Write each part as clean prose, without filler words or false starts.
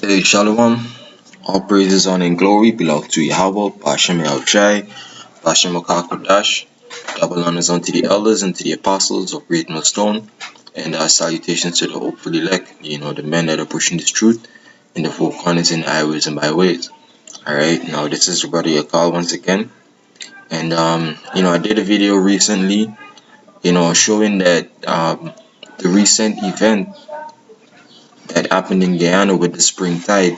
Hey, Shalom. All praises, honor, and glory belong to Yahweh, Bashem Yahushai, Bashem Akakodash. Double honors unto the elders and to the apostles of Great Millstone, and salutations to the hopefully elect, the men that are pushing this truth in the four corners and the highways and byways. Alright, now this is your brother Yakal once again. And, I did a video recently, showing that the recent event that happened in Guyana with the spring tide,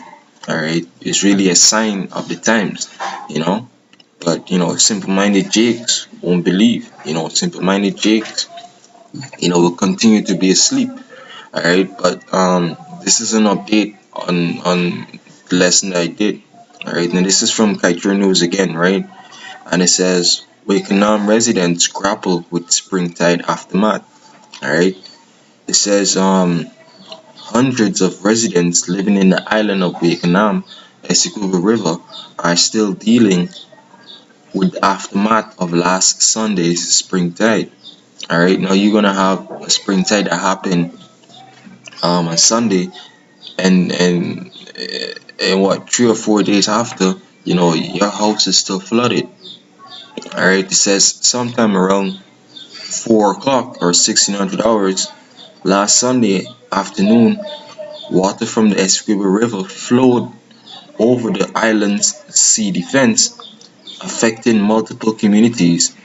alright, is really a sign of the times, you know. But simple-minded jakes won't believe. Simple-minded jakes, will continue to be asleep. Alright, but this is an update on the lesson that I did. Alright, now this is from Kaitra News again, right? And it says Wakenham residents grapple with spring tide aftermath. Alright, it says hundreds of residents living in the island of Wakenham, Essequibo River, are still dealing with the aftermath of last Sunday's spring tide. Alright, now you're gonna have a spring tide that happened on Sunday, and what, 3 or 4 days after, your house is still flooded. Alright, it says sometime around 4 o'clock or 1600 hours last Sunday afternoon, water from the Essequibo River flowed over the island's sea defense, affecting multiple communities.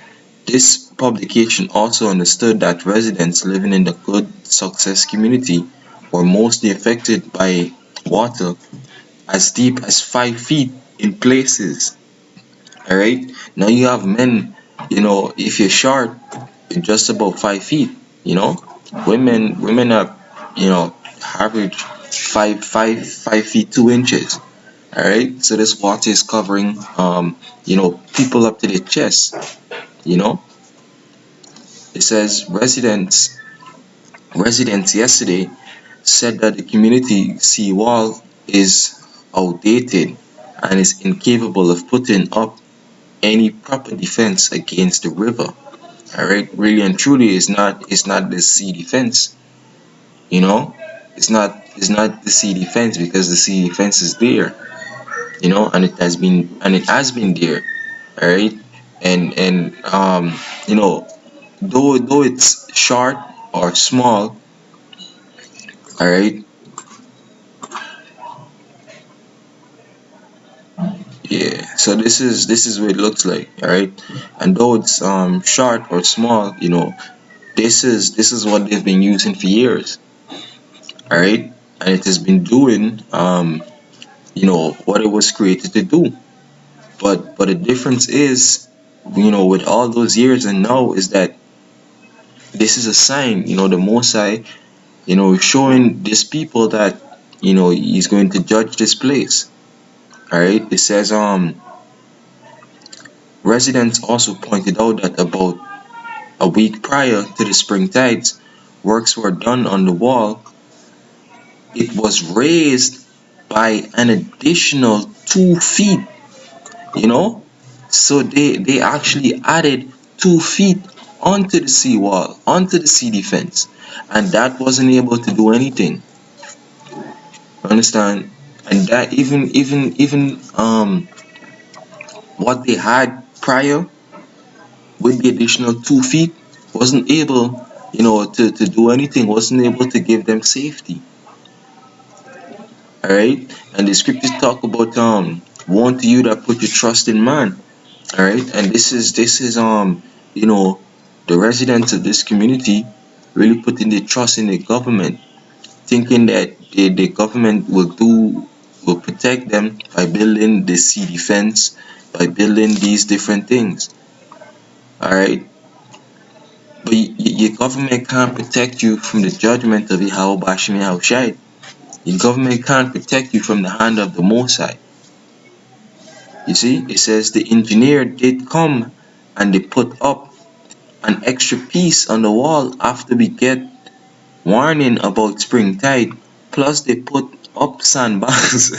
This publication also understood that residents living in the Good Success community were mostly affected by water as deep as 5 feet in places. Alright, now you have men, if you're short, you're just about 5 feet. Women are, average 5 feet 2 inches. Alright, so this water is covering people up to their chest. It says residents yesterday said that the community seawall is outdated and is incapable of putting up any proper defense against the river. Alright, really and truly, it's not the sea defense. It's not the sea defense, because the sea defense is there, and it has been there. Alright, and though it's short or small, alright, yeah, so this is what it looks like. Alright, and though it's short or small, this is what they've been using for years. Alright, and it has been doing what it was created to do. But the difference is, with all those years and now, is that this is a sign, the Most High, showing these people that he's going to judge this place. Alright, it says residents also pointed out that about a week prior to the spring tides, works were done on the wall. It was raised by an additional 2 feet, so they actually added 2 feet onto the seawall, onto the sea defense, and that wasn't able to do anything. Understand? And that even what they had prior with the additional 2 feet wasn't able, to do anything, wasn't able to give them safety. Alright, and the scriptures talk about woe unto you that put your trust in man. Alright, and this is the residents of this community really putting their trust in the government, thinking that the government will protect them by building the sea defense, by building these different things. Alright, but your government can't protect you from the judgment of Yahweh Bashem Yahushai. Your government can't protect you from the hand of the Most High. You see, it says the engineer did come and they put up an extra piece on the wall after we get warning about spring tide. Plus they put up sandbags.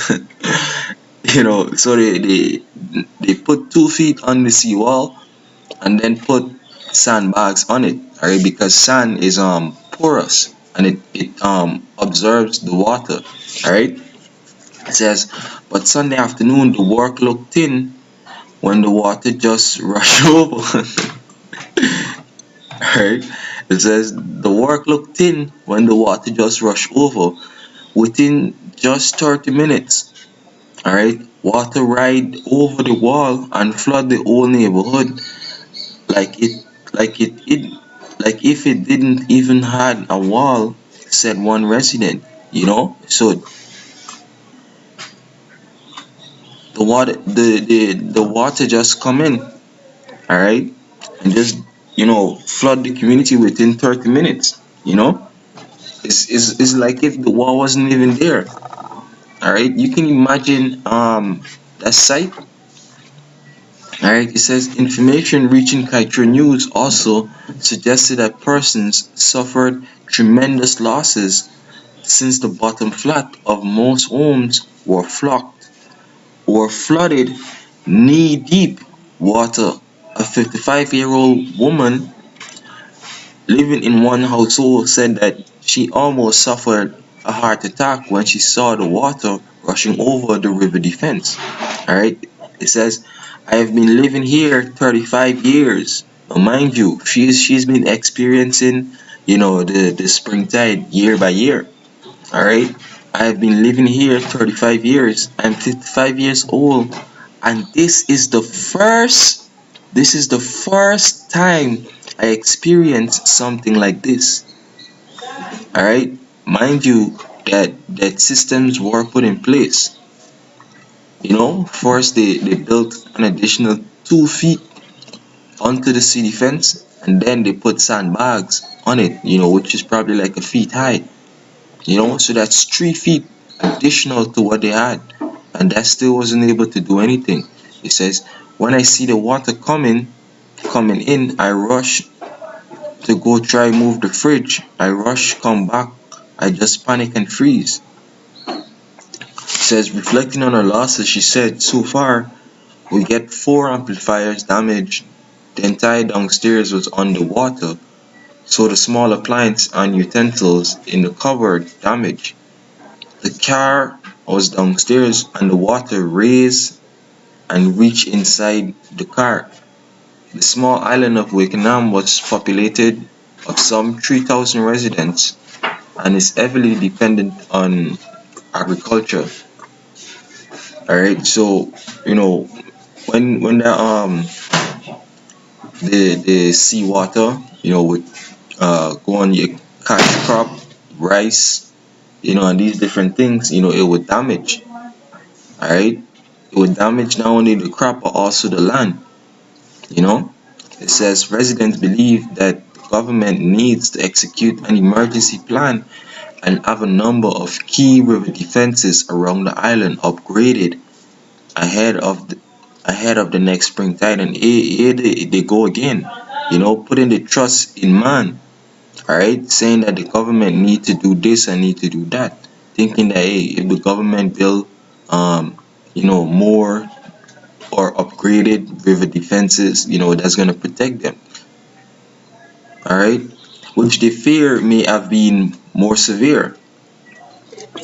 So they put 2 feet on the seawall and then put sandbags on it. Alright, because sand is porous and it absorbs the water. Alright, It says, but Sunday afternoon the work looked thin when the water just rushed over. Right? It says the work looked thin when the water just rushed over. Within just 30 minutes, alright, water ride over the wall and flood the whole neighborhood like it like if it didn't even had a wall, said one resident. So the water just come in, alright, and just flood the community within 30 minutes. It's like if the wall wasn't even there. Alright, you can imagine that sight. Alright, it says information reaching Kaitra News also suggested that persons suffered tremendous losses since the bottom flat of most homes were flooded knee deep water. A 55-year-old woman living in one household said that she almost suffered a heart attack when she saw the water rushing over the river defense. Alright, it says, I have been living here 35 years. Now, mind you, she's been experiencing, the springtide year by year. Alright, I have been living here 35 years. I'm 55 years old, and this is the first time I experienced something like this. Alright, mind you that systems were put in place. First they built an additional 2 feet onto the city fence, and then they put sandbags on it, which is probably like a feet high. So that's 3 feet additional to what they had, and that still wasn't able to do anything. It says, when I see the water coming in, I rush to go try move the fridge. I rush, come back, I just panic and freeze. It says, reflecting on her losses, she said, so far, we get 4 amplifiers damaged. The entire downstairs was underwater, so the small appliances and utensils in the cupboard damaged. The car was downstairs and the water raised and reached inside the car. The small island of Wakenham was populated of some 3,000 residents and is heavily dependent on agriculture. Alright, so when the seawater would go on your cash crop, rice, and these different things, it would damage. Alright, it would damage not only the crop but also the land. It says residents believe that the government needs to execute an emergency plan and have a number of key river defenses around the island upgraded ahead of the next spring tide. And here they go again, putting the trust in man. Alright, saying that the government need to do this and need to do that, thinking that, hey, if the government build more or upgraded river defenses, that's going to protect them. Alright, which they fear may have been more severe.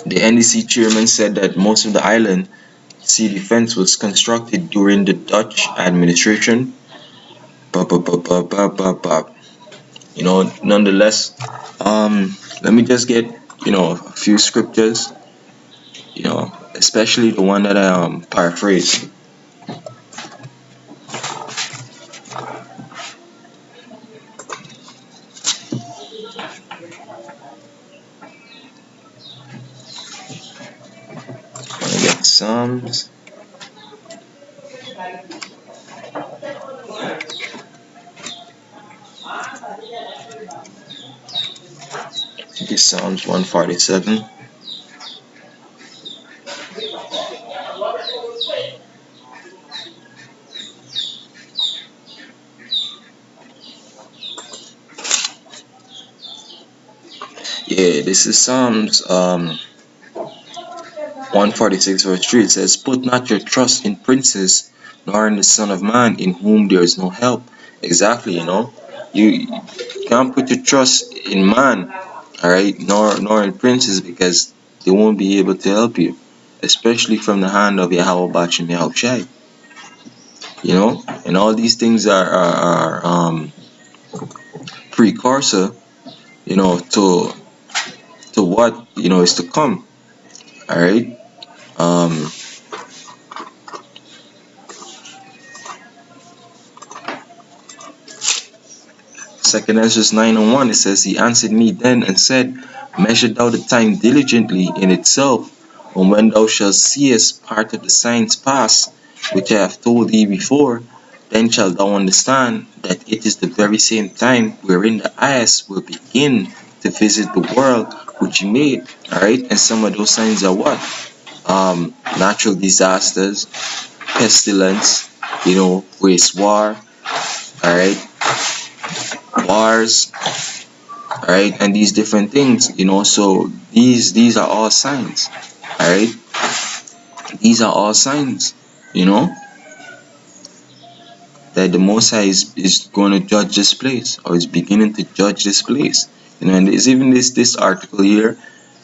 The NDC chairman said that most of the island sea defense was constructed during the Dutch administration. Bop, bop, bop, bop, bop, bop, bop. Nonetheless, let me just get a few scriptures, especially the one that I paraphrase. Want to get Psalms. Get Psalms 147. Yeah, this is Psalms 146 verse 3. It says, put not your trust in princes, nor in the Son of Man, in whom there is no help. Exactly, you can't put your trust in man, alright, nor in princes, because they won't be able to help you. especially from the hand of Yahweh Bashim Yahushai. And all these things are precursor, to what is to come. All right. Um, Second Ezra 9:1, it says, He answered me then and said, Measure thou the time diligently in itself, and when thou shalt seest part of the signs pass, which I have told thee before, then shalt thou understand that it is the very same time wherein the eyes will begin to visit the world which he made. Alright, and some of those signs are what? Natural disasters, pestilence, waste war, alright, wars, alright, and these different things, so these are all signs, alright, these are all signs, you know, that the Most High is going to judge this place, or is beginning to judge this place, and there's even this article here,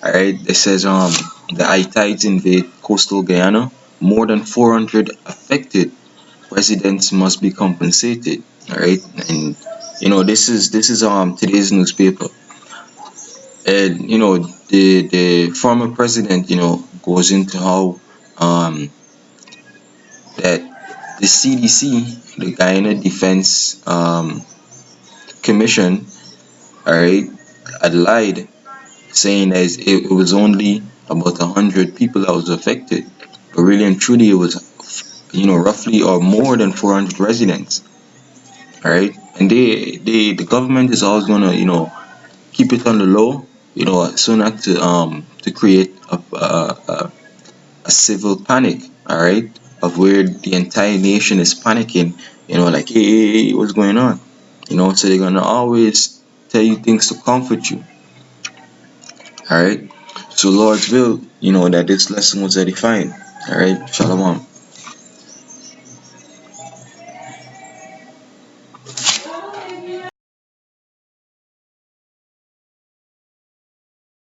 alright, that says the Hittites invade coastal Guyana, more than 400 affected, residents must be compensated, alright, and this is today's newspaper. And the former president goes into how that the CDC, the Guyana Defense Commission, all right, had lied, saying that it was only about 100 people that was affected, but really and truly it was roughly or more than 400 residents, all right. And the government is always gonna keep it on the low, so not to create a civil panic, all right, of where the entire nation is panicking, like, hey, what's going on, so they're gonna always tell you things to comfort you, all right. So Lord's will, that this lesson was edifying, all right. Shalom.